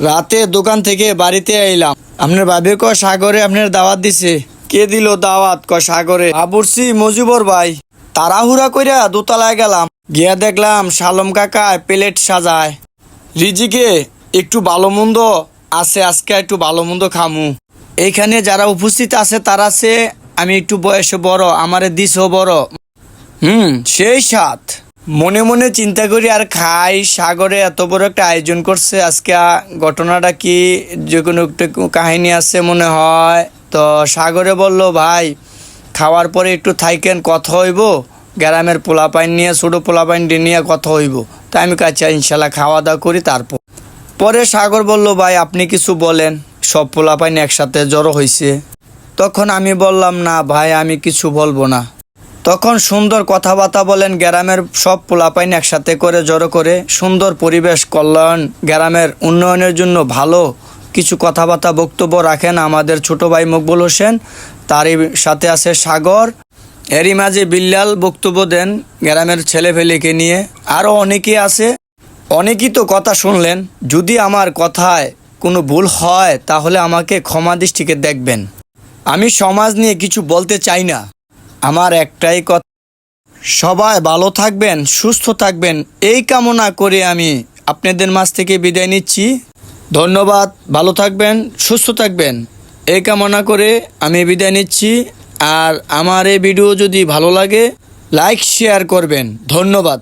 রাতে দোকান থেকে বাড়িতে আইলাম, আপনার ভাবি ক সাগরে আপনার দাওয়াত দিছে। কে দিল দাওয়াত? ক সাগরে। ভাবুরছি মজিবর ভাই। তাড়াহুড়া কইরা দোতলায় গেলাম, গিয়া দেখলাম শালম কাকা প্লেট সাজায়। রিজিকে একটু ভালো মন্দ আছে, আজকে একটু ভালো মন্দ খামু। এইখানে যারা উপস্থিত আছে তারা সে আমি একটু বয়সে বড়, আমারে দিছও বড়। সেই সাথ মনে মনে চিন্তা করি আর খাই। সাগরে এত বড় একটা আয়োজন করছে আজকে, ঘটনাটা কি যে কোনো একটা কাহিনী আছে মনে হয়। তো সাগরে বলল, ভাই খাওয়ার পরে একটু থাইকেন, কথা হইব গ্রামের পোলাপাইন নিয়ে, ছোটো পোলাপাইন নিয়ে কথা হইব। তাই আমি কাছে ইনশাল্লাহ খাওয়া দাওয়া করি তারপর। পরে সাগর বলল, ভাই আপনি কিছু বলেন, সব পোলাপাইন একসাথে জড়ো হয়েছে। তখন আমি বললাম, না ভাই আমি কিছু বলবো না। তখন সুন্দর কথাবার্তা বলেন, গ্রামের সব পোলাপাইন একসাথে করে জড়ো করে সুন্দর পরিবেশ কল্যাণ গ্রামের উন্নয়নের জন্য ভালো কিছু কথাবার্তা বক্তব্য রাখেন আমাদের ছোট ভাই মকবুল হোসেন, তারই সাথে আছে সাগর। এরই মাঝে বিল্লাল বক্তব্য দেন গ্রামের ছেলেফেলেকে নিয়ে, আরও অনেকেই আছে। অনেকেই তো কথা শুনলেন। যদি আমার কথায় কোনো ভুল হয় তাহলে আমাকে ক্ষমা দৃষ্টিকে দেখবেন। আমি সমাজ নিয়ে কিছু বলতে চাই না, আমার একটাই কথা, সবাই ভালো থাকবেন, সুস্থ থাকবেন, এই কামনা করে আমি আপনাদের মাঝ থেকে বিদায় নিচ্ছি। ধন্যবাদ। ভালো থাকবেন, সুস্থ থাকবেন, এই কামনা করে আমি বিদায় নিচ্ছি। আর আমার এই ভিডিও যদি ভালো লাগে লাইক শেয়ার করবেন। ধন্যবাদ।